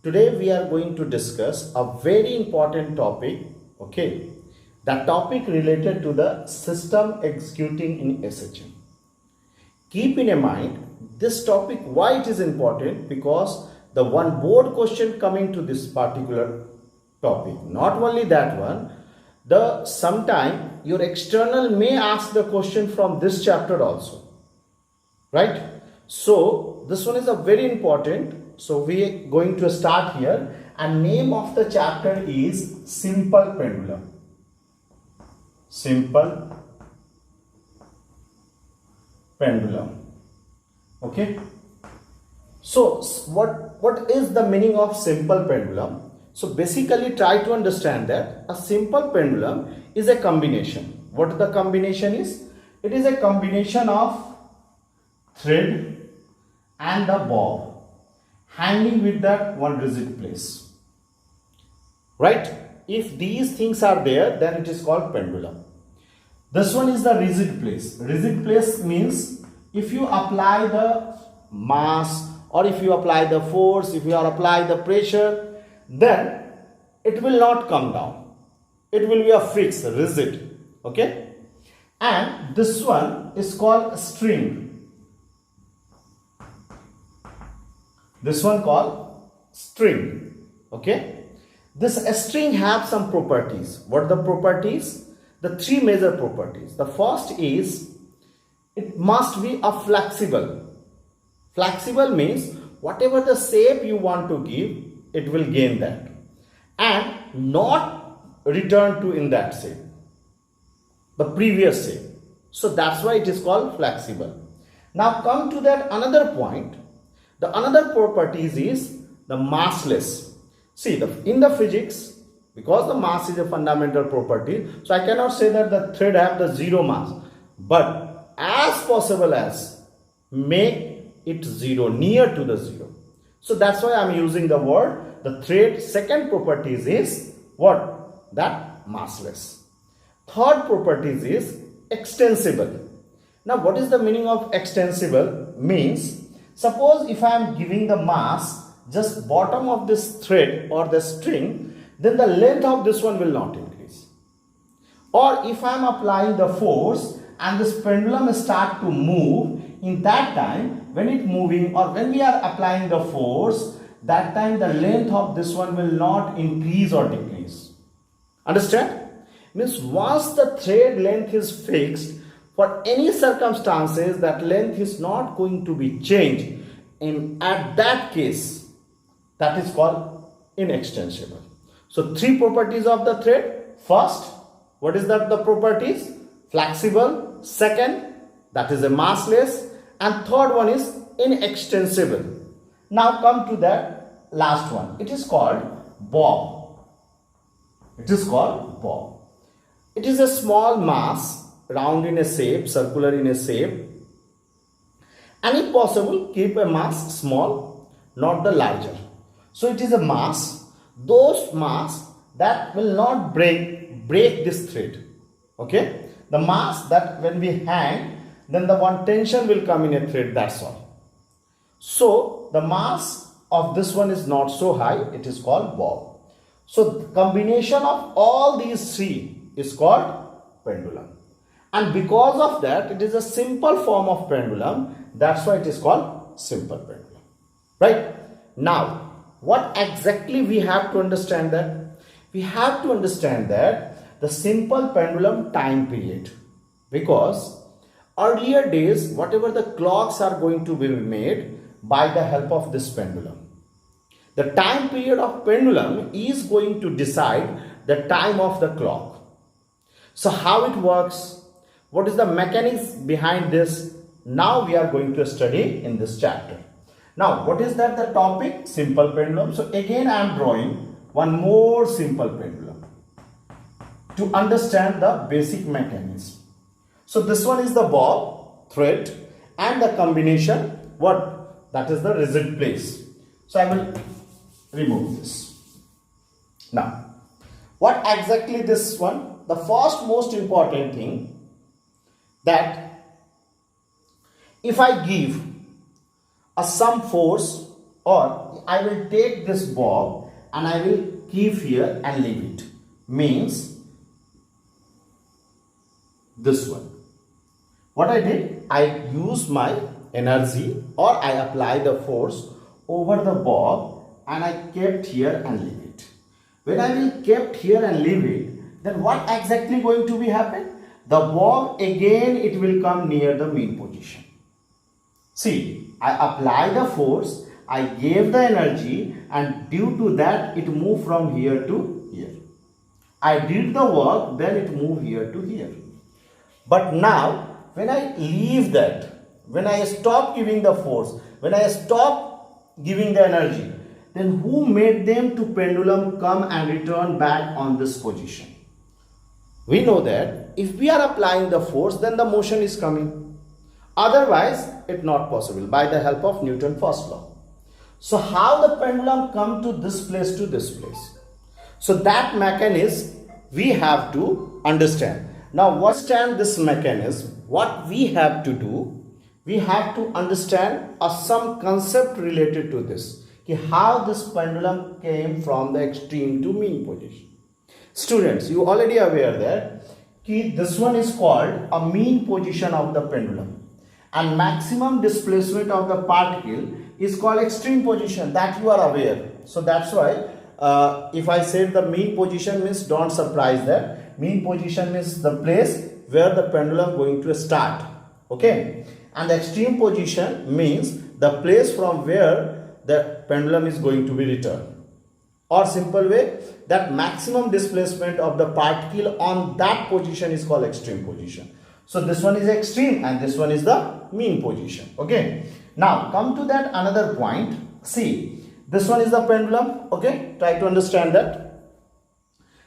Today we are going to discuss a very important topic, okay? That topic related to the system executing in SHM. Keep in mind this topic, why it is important, because the one board question coming to this particular topic, not only that one, the sometime your external may ask the question from this chapter also, right? So this one is a very important. So we are going to start here, and name of the chapter is simple pendulum. Simple pendulum. Okay. So what is the meaning of simple pendulum? So basically try to understand that a simple pendulum is a combination. What the combination is? It is a combination of thread and the bob hanging with that one rigid place, right? If these things are there, then it is called pendulum. This one is the rigid place. Rigid place means if you apply the mass, or if you apply the force, if you apply the pressure, then it will not come down. It will be a fixed, rigid, okay? And this one is called string. This one called string, okay? This string have some properties. What are the properties? The three major properties. The first is it must be a flexible. Flexible means whatever the shape you want to give, it will gain that and not return to in that shape, the previous shape. So that's why it is called flexible. Now come to that another point. The another properties is the massless. See, in the physics, because the mass is a fundamental property, so I cannot say that the thread have the zero mass, but as possible as make it zero, near to the zero. So that's why I am using the word, the thread. Second properties is what? That massless. Third properties is extensible. Now what is the meaning of extensible? Means suppose if I am giving the mass just bottom of this thread or the string, then the length of this one will not increase. Or if I am applying the force and this pendulum start to move, in that time when it moving or when we are applying the force, that time the length of this one will not increase or decrease. Understand? Means once the thread length is fixed, for any circumstances that length is not going to be changed, and at that case that is called inextensible. So three properties of the thread. First, what is that the properties? Flexible. Second, that is a massless, and third one is inextensible. Now come to that last one. It is called bob. It is called bob. It is a small mass, round in a shape, circular in a shape, and if possible keep a mass small, not the larger. So it is a mass, those mass that will not break this thread, okay? The mass that when we hang, then the one tension will come in a thread, that's all. So the mass of this one is not so high, it is called bob. So the combination of all these three is called pendulum. And because of that, it is a simple form of pendulum. That's why it is called simple pendulum. Right? Now, what exactly we have to understand that? We have to understand that the simple pendulum time period. Because earlier days, whatever the clocks are going to be made by the help of this pendulum. The time period of pendulum is going to decide the time of the clock. So how it works? What is the mechanism behind this? Now we are going to study in this chapter. Now what is that the topic? Simple pendulum. So again I am drawing one more simple pendulum to understand the basic mechanism. So this one is the bob, thread, and the combination, what? That is the rigid place. So I will remove this. Now what exactly this one? The first most important thing, that if I give a some force or I will take this bob and I will keep here and leave it. Means this one. What I did, I use my energy or I apply the force over the bob and I kept here and leave it. When I will kept here and leave it, then what exactly going to be happen? The bob again it will come near the mean position. See, I apply the force, I gave the energy, and due to that it moved from here to here. I did the work, then it moved here to here. But now when I leave that, when I stop giving the force, when I stop giving the energy, then who made them to pendulum come and return back on this position? We know that if we are applying the force, then the motion is coming. Otherwise, it's not possible by the help of Newton's first law. So how the pendulum come to this place to this place? So that mechanism we have to understand. Now, understand this mechanism. What we have to do, we have to understand some concept related to this. How this pendulum came from the extreme to mean position. Students, you already aware that this one is called a mean position of the pendulum, and maximum displacement of the particle is called extreme position, that you are aware. So that's why if I said the mean position means, don't surprise that. Mean position means the place where the pendulum going to start. Okay, and the extreme position means the place from where the pendulum is going to be returned. Or simple way, that maximum displacement of the particle on that position is called extreme position. So this one is extreme and this one is the mean position. Okay. Now come to that another point. See, this one is the pendulum. Okay. Try to understand that.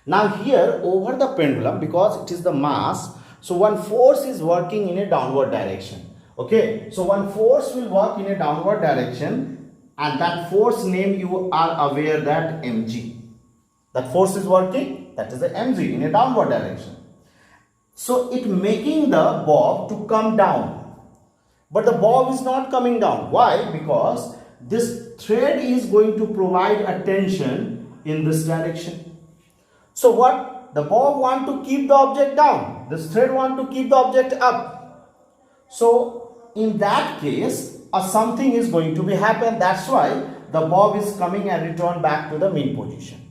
Now here over the pendulum, because it is the mass, so one force is working in a downward direction. Okay. So one force will work in a downward direction, and that force name you are aware that mg. That force is working, that is the mg in a downward direction. So it making the bob to come down. But the bob is not coming down. Why? Because this thread is going to provide a tension in this direction. So what? The bob want to keep the object down. This thread want to keep the object up. So in that case, something is going to be happen. That's why the bob is coming and return back to the mean position.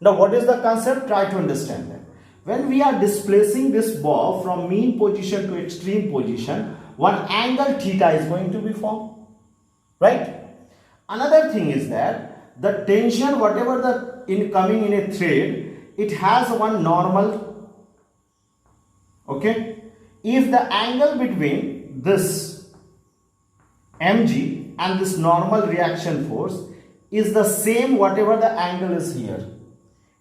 Now what is the concept? Try to understand that. When we are displacing this bob from mean position to extreme position, one angle theta is going to be formed. Right? Another thing is that the tension, whatever the coming in a thread, it has one normal. Okay? If the angle between this mg and this normal reaction force is the same whatever the angle is here,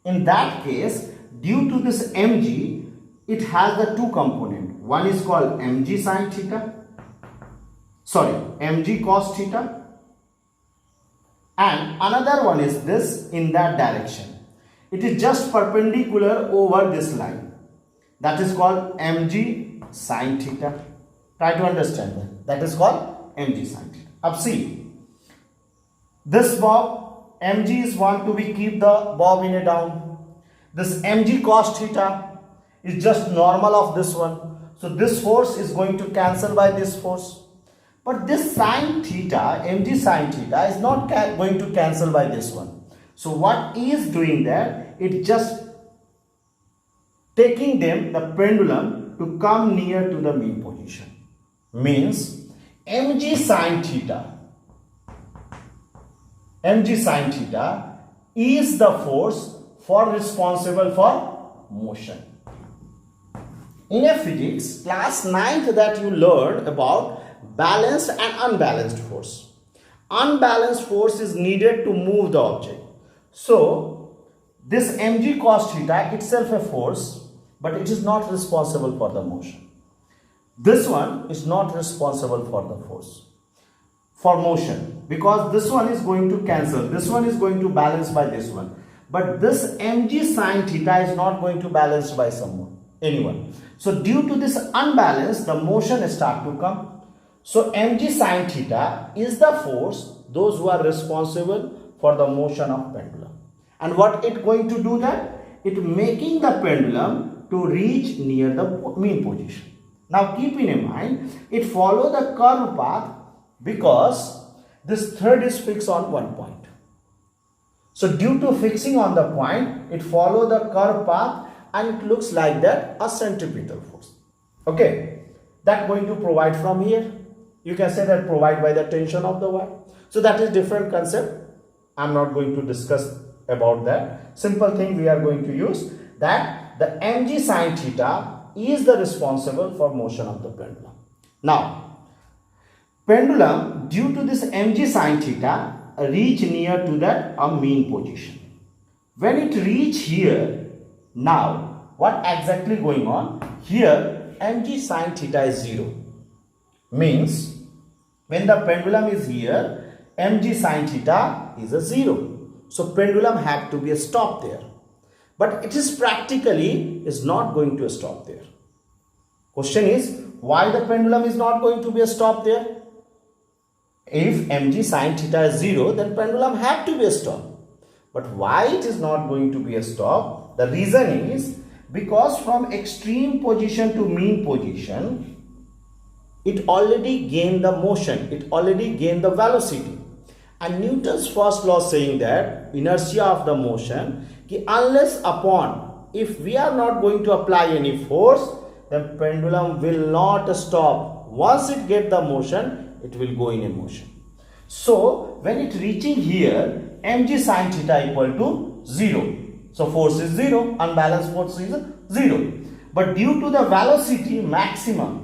in that case, due to this mg, it has the two components. One is called mg sin theta, mg cos theta, and another one is this in that direction. It is just perpendicular over this line. That is called mg sin theta. Try to understand that. That is called mg sin theta. Now see, this bob, mg is want to be keep the bob in a down. This mg cos theta is just normal of this one. So this force is going to cancel by this force. But this sin theta, mg sin theta is not going to cancel by this one. So what is doing that? It just taking them, the pendulum, to come near to the mean position. Means mg sin theta is the force responsible for motion. In a physics class 9th that you learned about balanced and unbalanced force. Unbalanced force is needed to move the object. So this mg cos theta itself a force, but it is not responsible for the motion. This one is not responsible for the force, for motion, because this one is going to cancel. This one is going to balance by this one. But this mg sin theta is not going to balance by anyone. So due to this unbalance, the motion start to come. So mg sin theta is the force those who are responsible for the motion of pendulum. And what it going to do that? It making the pendulum to reach near the mean position. Now keep in mind, it follow the curve path because this thread is fixed on one point. So due to fixing on the point, it follow the curve path and it looks like that a centripetal force. Okay, that going to provide from here. You can say that provide by the tension of the wire. So that is different concept. I'm not going to discuss about that. Simple thing we are going to use that the mg sin theta is the responsible for motion of the pendulum. Now, pendulum due to this mg sin theta reach near to that a mean position. When it reach here, now what exactly going on? Here mg sin theta is 0. Means when the pendulum is here, mg sin theta is a 0. So pendulum had to be a stop there. But it is practically is not going to stop there. Question is, why the pendulum is not going to be a stop there? If mg sin theta is 0, then pendulum have to be a stop. But why it is not going to be a stop? The reason is because from extreme position to mean position, it already gained the motion, it already gained the velocity. And Newton's first law saying that inertia of the motion, unless upon, if we are not going to apply any force, then pendulum will not stop. Once it get the motion, it will go in a motion. So when it reaching here, mg sin theta equal to 0. So force is 0, unbalanced force is 0. But due to the velocity maximum,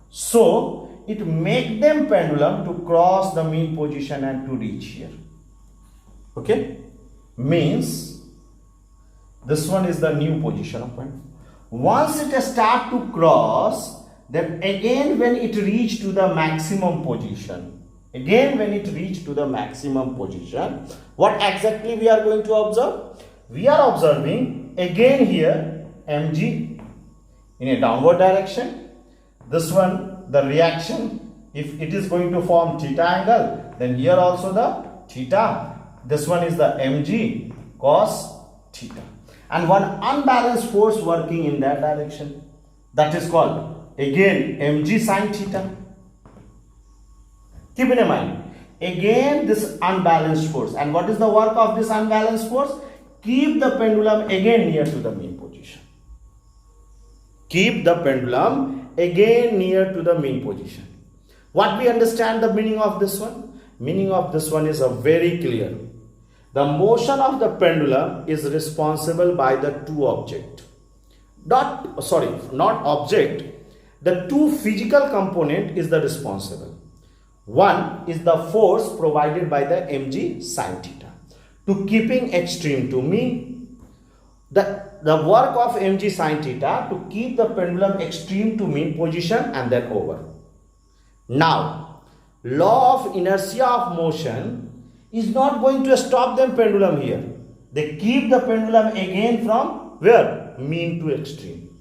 so it make them pendulum to cross the mean position and to reach here. Okay, means this one is the new position of pendulum. Once it start to cross, then again when it reach to the maximum position, what exactly we are going to observe? We are observing again here mg in a downward direction. This one, the reaction, if it is going to form theta angle, then here also the theta. This one is the mg cos theta. And one unbalanced force working in that direction. That is called again mg sin theta. Keep in mind, again this unbalanced force. And what is the work of this unbalanced force? Keep the pendulum again near to the mean position. Keep the pendulum again near to the mean position. What we understand the meaning of this one? Meaning of this one is a very clear. The motion of the pendulum is responsible by the two object. Not object. The two physical component is the responsible. One is the force provided by the mg sin theta to keeping extreme to mean. The work of mg sin theta to keep the pendulum extreme to mean position and then over. Now, law of inertia of motion is not going to stop them pendulum here. They keep the pendulum again from where? Mean to extreme.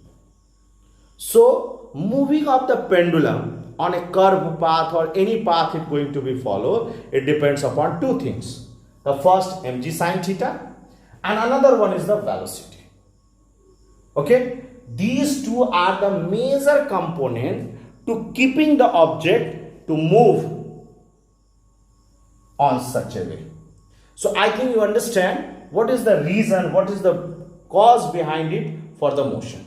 So, moving of the pendulum on a curve path or any path it going to be followed, it depends upon two things. The first mg sin theta and another one is the velocity. Okay, these two are the major component to keeping the object to move on such a way. So I think you understand what is the reason, what is the cause behind it for the motion.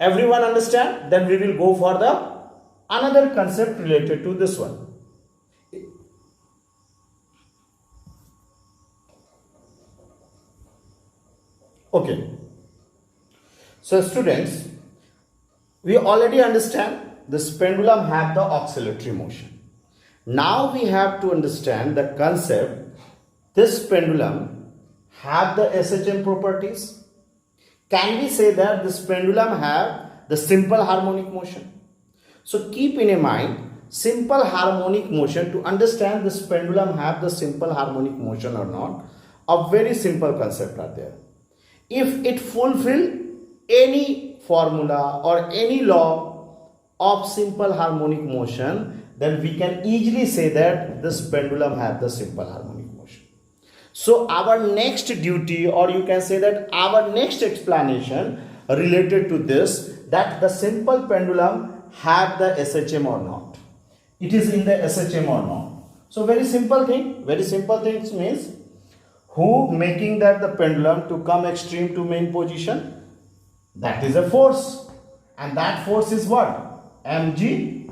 Everyone understand? Then we will go for the another concept related to this one. Okay. So students, we already understand this pendulum have the oscillatory motion. Now we have to understand the concept, this pendulum have the SHM properties. Can we say that this pendulum have the simple harmonic motion? So keep in mind, simple harmonic motion, to understand this pendulum have the simple harmonic motion or not, a very simple concept are there. If it fulfill any formula or any law of simple harmonic motion, then we can easily say that this pendulum has the simple harmonic motion. So our next duty, or you can say that our next explanation related to this, that the simple pendulum have the SHM or not. It is in the SHM or not. So very simple thing means who making that the pendulum to come extreme to main position, that is a force, and that force is what? Mg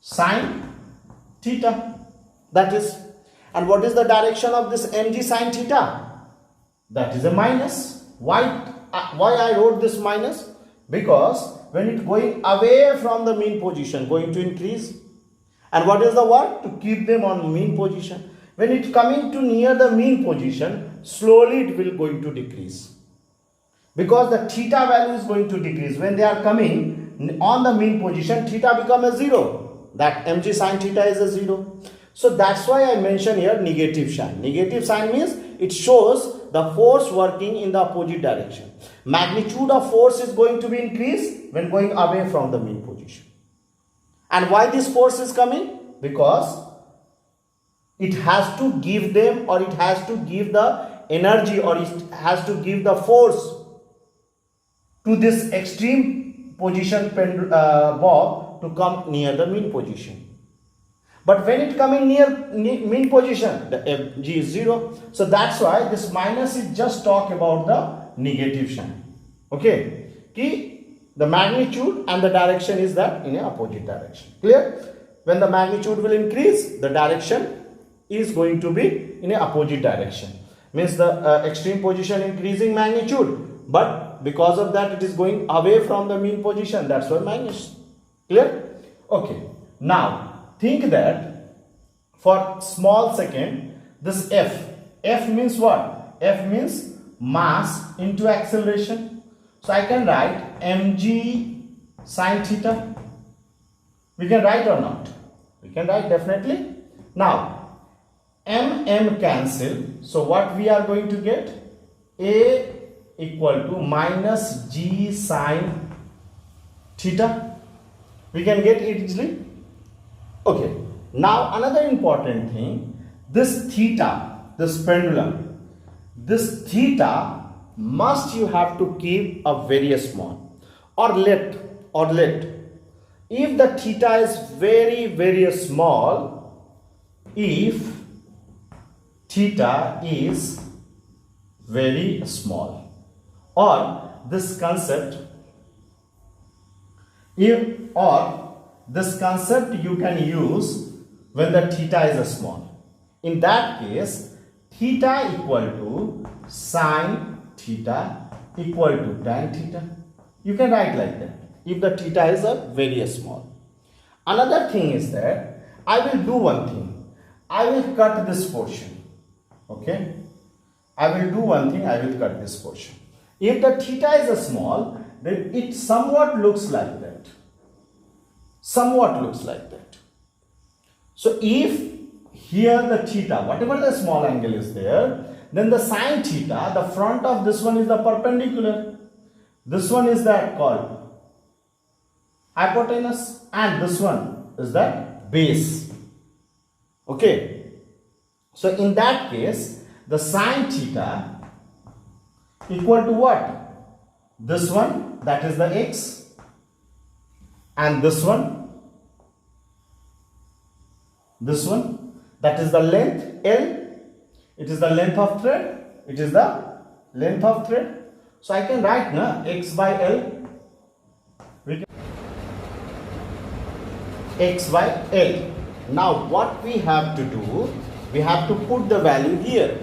sine theta, that is. And what is the direction of this mg sine theta? That is a minus. Why I wrote this minus? Because when it going away from the mean position, going to increase. And what is the work? To keep them on mean position. When it coming to near the mean position, slowly it will going to decrease. Because the theta value is going to decrease. When they are coming on the mean position, theta become a 0. That mg sine theta is a 0. So that's why I mention here negative sign. Negative sign means it shows the force working in the opposite direction. Magnitude of force is going to be increased when going away from the mean position. And why this force is coming? Because it has to give them, or it has to give the energy, or it has to give the force to this extreme position bob to come near the mean position. But when it coming near mean position, the Fg is 0. So that's why this minus is just talk about the negative sign. Okay. The magnitude and the direction is that in a opposite direction. Clear? When the magnitude will increase, the direction is going to be in a opposite direction. Means the extreme position increasing magnitude, but because of that it is going away from the mean position. That's why minus. Clear? Okay. Now think that for small second, this F means what? F means mass into acceleration. So I can write mg sine theta. We can write or not? We can write definitely. Now m cancel. So what we are going to get? A equal to minus g sine theta. We can get it easily. Okay. Now another important thing, this theta, this pendulum, this theta must you have to keep a very small, or let if the theta is very small, if theta is very small, or this concept you can use when the theta is small. In that case, theta equal to sine theta equal to tan theta. You can write like that if the theta is a very small. Another thing is that I will do one thing. I will cut this portion. Okay. I will do one thing. I will cut this portion. If the theta is a small, then it somewhat looks like that. Somewhat looks like that. So if here the theta, whatever the small angle is there, then the sine theta, the front of this one is the perpendicular. This one is that called hypotenuse, and this one is that base. Okay. So in that case, the sine theta equal to what? This one, that is the x, and this one, that is the length L. It is the length of thread. It is the length of thread. So I can write na x by L. We can x by L. Now what we have to do? We have to put the value here.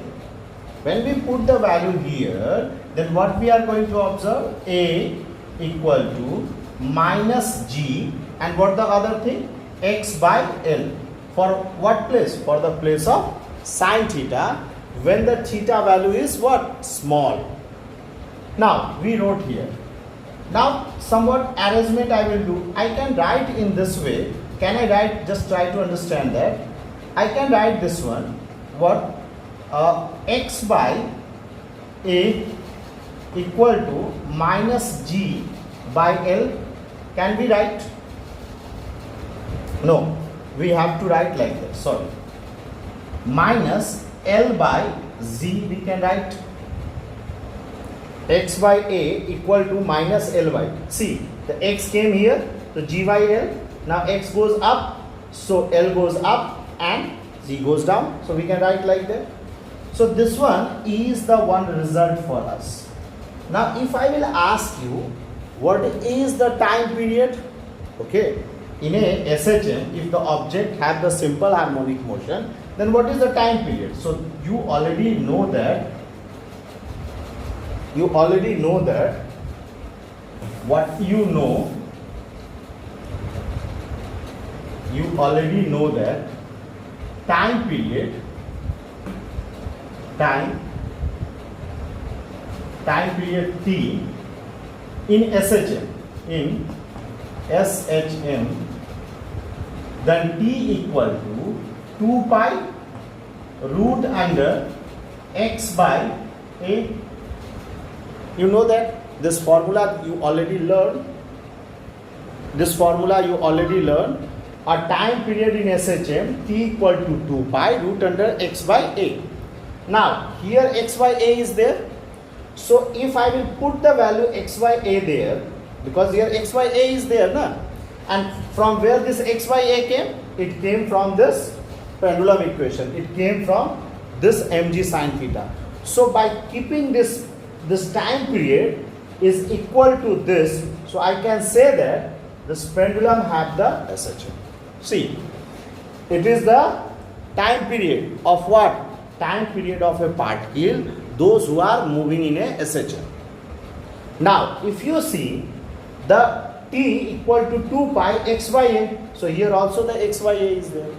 When we put the value here, then what we are going to observe? A equal to minus g, and what the other thing? X by L. For what place? For the place of sine theta, when the theta value is what? Small. Now we wrote here. Now somewhat arrangement I will do. I can write in this way. Can I write? Just try to understand that. I can write this one. What? X by A equal to minus G by L. Can we write? No. we have to write like that, sorry, minus L by Z we can write. X by A equal to minus L by, see the X came here, so G by L, now X goes up, so L goes up and Z goes down, so we can write like that. So this one is the one result for us. Now if I will ask you what is the time period, okay, in a SHM, if the object have the simple harmonic motion, then what is the time period? So you already know that what you already know that time period T in SHM, then T equal to 2 pi root under X by A. You know that this formula you already learned. A time period in SHM, T equal to 2 pi root under X by A. Now here X by A is there. So if I will put the value X by A there, because here X by A is there, na? And from where this X by A came? It came from this pendulum equation. It came from this mg sin theta. So by keeping this time period is equal to this, so I can say that this pendulum have the SHM. See, it is the time period of what? Time period of a particle, those who are moving in a SHM. Now, if you see the T equal to 2 pi X by A, so here also the X by A is there.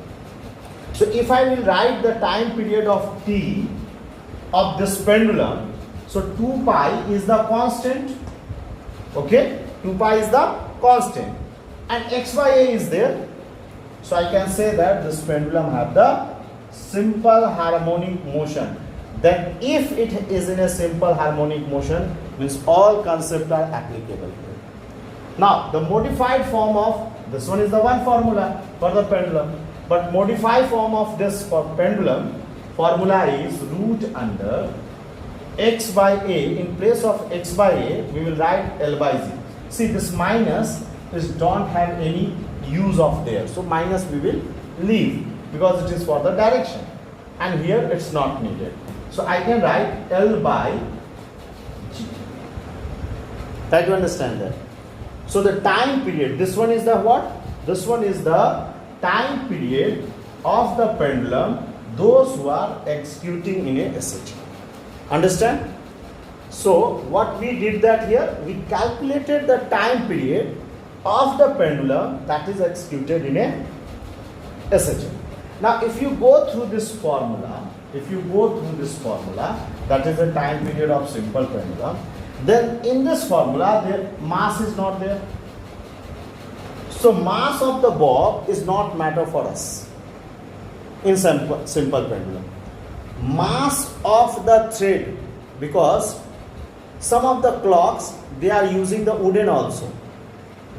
So if I will write the time period of T of this pendulum, so 2 pi is the constant, okay, 2 pi is the constant, and X by A is there. So I can say that this pendulum have the simple harmonic motion. Then if it is in a simple harmonic motion, means all concepts are applicable here. Now the modified form of this one is the one formula for the pendulum, but modified form of this for pendulum formula is root under X by A. In place of X by A, we will write L by Z. See, this minus is don't have any use of there, so minus we will leave because it is for the direction, and here it's not needed. So I can write L by G. Try to understand that. So the time period, this one is the what? This one is the time period of the pendulum, those who are executing in a SHM. Understand? So what we did that here, we calculated the time period of the pendulum that is executed in a SHM. Now if you go through this formula, that is the time period of simple pendulum, then in this formula the mass is not there. So mass of the bob is not matter for us in simple pendulum. Mass of the thread, because some of the clocks they are using the wooden also,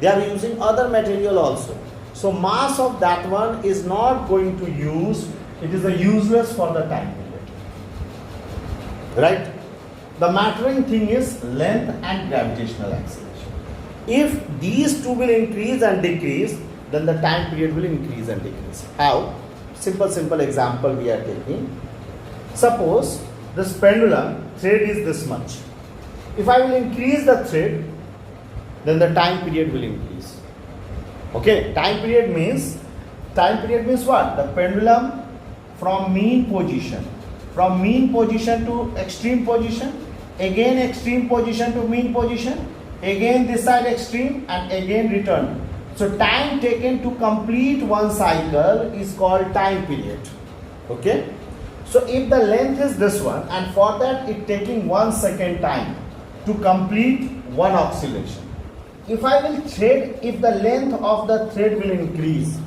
they are using other material also. So mass of that one is not going to use, it is a useless for the time period, right? The mattering thing is length and gravitational acceleration. If these two will increase and decrease, then the time period will increase and decrease. How? Simple example we are taking. Suppose this pendulum thread is this much. If I will increase the thread, then the time period will increase. Okay, time period means what? The pendulum from mean position to extreme position, again extreme position to mean position, again this side extreme, and again return. So time taken to complete one cycle is called time period. Okay, so if the length is this one, and for that it taking 1 second time to complete one oscillation. If I will thread, if the length of the thread will increase,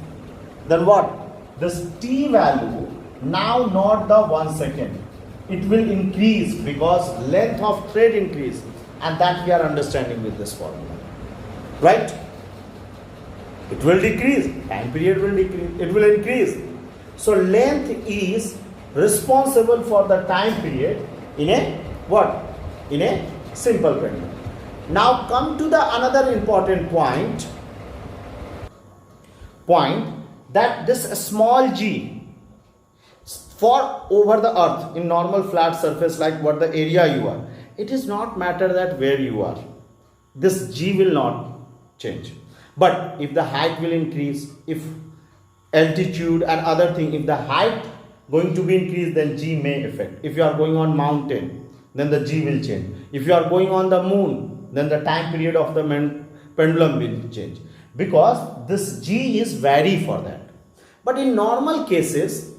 then what? This T value now not the 1 second, it will increase because length of thread increase, and that we are understanding with this formula, right? It will decrease. Time period will decrease. It will increase. So length is responsible for the time period in a what? In a simple pendulum. Now come to the another important point that this small g for over the earth in normal flat surface like what the area you are, it is not matter that where you are, this g will not change. But if the height will increase, if altitude and other thing, if the height going to be increased, then g may affect. If you are going on mountain, then the g will change. If you are going on the moon, then the time period of the pendulum will change, because this g is vary for that. But in normal cases,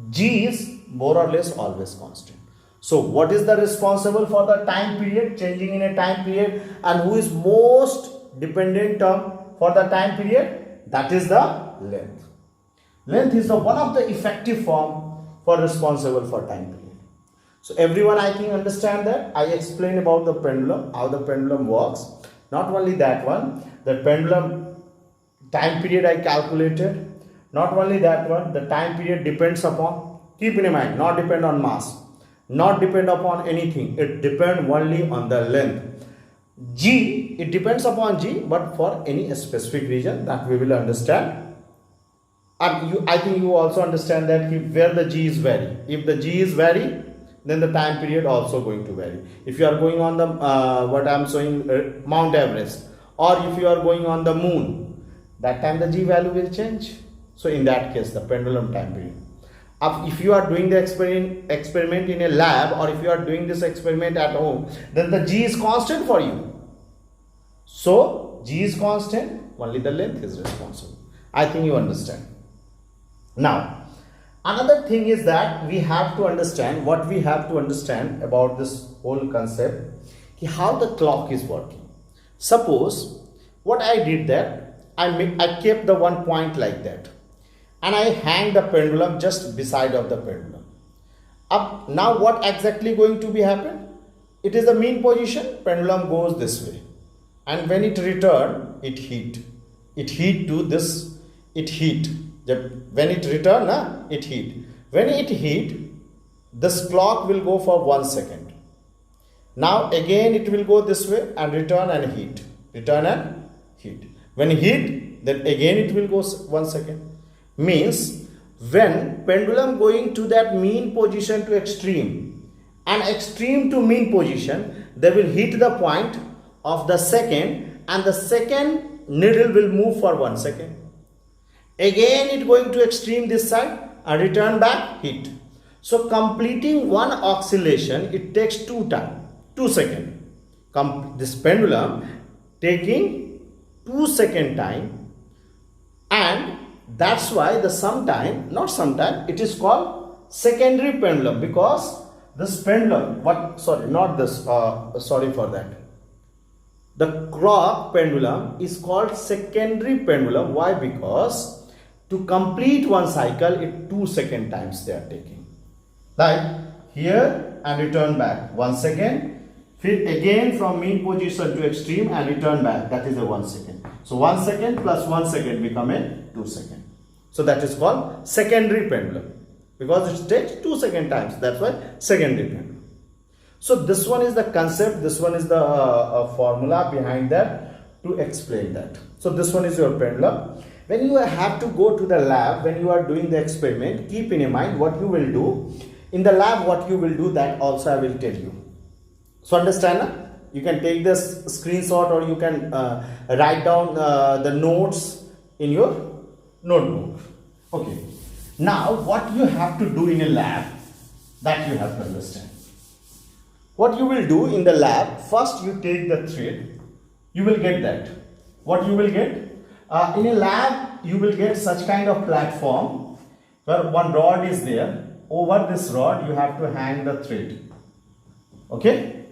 g is more or less always constant. So what is the responsible for the time period changing in a time period, and who is most dependent term for the time period? That is the length. Length is the one of the effective form for responsible for time period. So everyone I think understand that. I explained about the pendulum, how the pendulum works. Not only that one, the pendulum time period I calculated. Not only that one, the time period depends upon, keep in mind, not depend on mass, not depend upon anything. It depends only on the length. G, it depends upon G, but for any specific reason that we will understand. And I think you also understand that where the G is vary. If the G is vary, then the time period also going to vary. If you are going on the what I am showing Mount Everest, or if you are going on the moon, that time the G value will change. So in that case, the pendulum time period. If you are doing the experiment in a lab, or if you are doing this experiment at home, then the G is constant for you. So G is constant, only the length is responsible. I think you understand. Now, another thing is that we have to understand, what we have to understand about this whole concept, how the clock is working. Suppose what I did that, I kept the one point like that, and I hang the pendulum just beside of the pendulum. Up now, what exactly going to be happen? It is the mean position. Pendulum goes this way, and when it return, it heat to this. It heat. When it return, it heat. When it heat, this clock will go for 1 second. Now again it will go this way and return and heat. Return and heat. When heat, then again it will go 1 second. Means when pendulum going to that mean position to extreme and extreme to mean position, they will hit the point of the second, and the second needle will move for 1 second. Again it going to extreme this side and return back, hit. So completing one oscillation, it takes 2 seconds. This pendulum taking 2 second time, and that's why the sometime it is called secondary pendulum, because this pendulum, sorry for that. The clock pendulum is called secondary pendulum. Why? Because to complete one cycle, it 2 second times they are taking. Like here and return back 1 second. Again from mean position to extreme and return back. That is a 1 second. So 1 second plus 1 second become a 2 second. So that is called secondary pendulum, because it takes 2 second times. That's why secondary pendulum. So this one is the concept. This one is the formula behind that to explain that. So this one is your pendulum. When you have to go to the lab, when you are doing the experiment, keep in mind what you will do. In the lab, what you will do, that also I will tell you. So understand? You can take this screenshot, or you can write down the notes in your notebook. Okay. Now what you have to do in a lab, that you have to understand. What you will do in the lab, first you take the thread. You will get that. What you will get? In a lab, you will get such kind of platform where one rod is there. Over this rod, you have to hang the thread. Okay?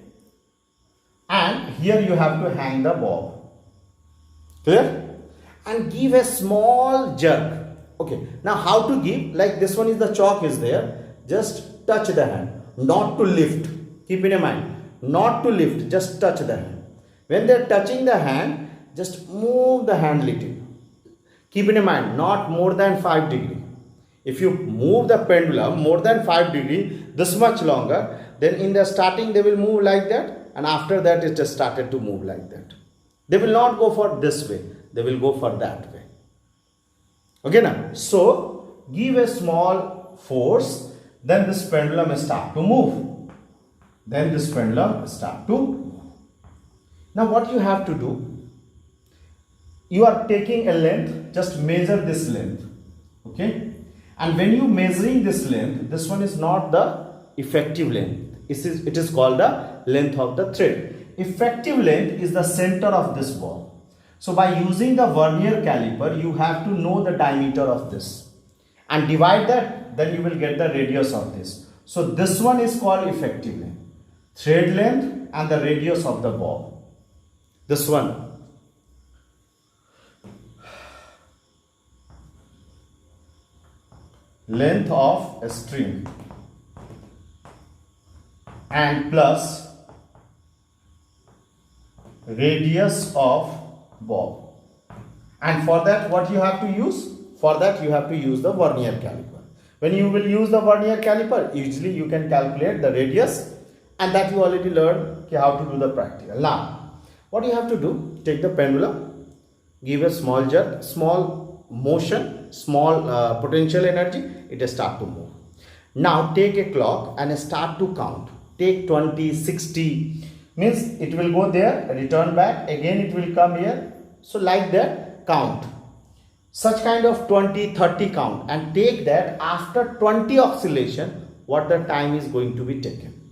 And here you have to hang the bob. Clear? And give a small jerk. Okay. Now how to give? Like this one is the chalk is there. Just touch the hand. Not to lift. Keep in mind. Not to lift. Just touch the hand. When they are touching the hand, just move the hand little. Keep in mind, not more than 5 degree. If you move the pendulum more than 5 degree, this much longer, then in the starting they will move like that, and after that it just started to move like that. They will not go for this way, they will go for that way. Okay now, so give a small force, then this pendulum start to move. Then this pendulum start to move. Now what you have to do, you are taking a length, just measure this length, okay? And when you measuring this length, this one is not the effective length. It is called the length of the thread. Effective length is the center of this ball. So by using the vernier caliper, you have to know the diameter of this and divide that, then you will get the radius of this. So this one is called effective length. Thread length and the radius of the ball. This one. Length of a string and plus radius of bob. And for that what you have to use? For that you have to use the vernier caliper. When you will use the vernier caliper, usually you can calculate the radius, and that you already learned how to do the practical. Now what you have to do, take the pendulum, give a small jerk, small motion, small potential energy, it will start to move. Now take a clock and start to count. Take 20, 60, means it will go there, return back, again it will come here. So like that, count. Such kind of 20, 30 count, and take that after 20 oscillation, what the time is going to be taken.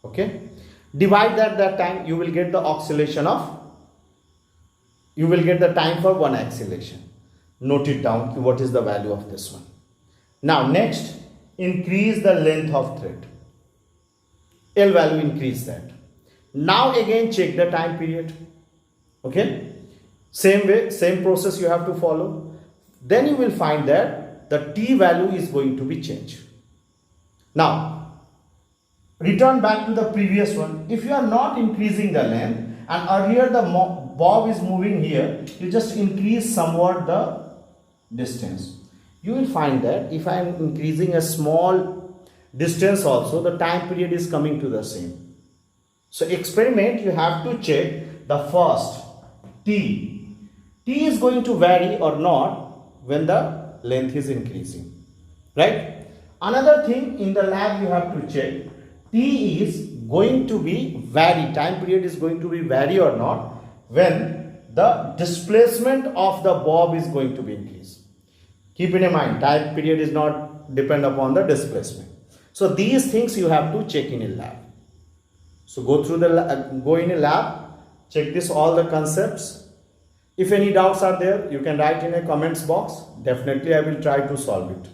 Okay? Divide that time, you will get the oscillation of, you will get the time for one oscillation. Note it down, what is the value of this one. Now next, increase the length of thread. L value, increase that. Now again check the time period. Okay? Same way, same process you have to follow. Then you will find that the T value is going to be changed. Now, return back to the previous one. If you are not increasing the length and earlier the bob is moving here, you just increase somewhat the distance. You will find that if I am increasing a small distance also, the time period is coming to the same. So experiment, you have to check the first T. T is going to vary or not when the length is increasing, right? Another thing in the lab you have to check, T is going to be vary, time period is going to be vary or not when the displacement of the bob is going to be increased. Keep in mind, time period is not depend upon the displacement. So these things you have to check in a lab. So go through the go in a lab, check this all the concepts. If any doubts are there, you can write in a comments box. Definitely I will try to solve it.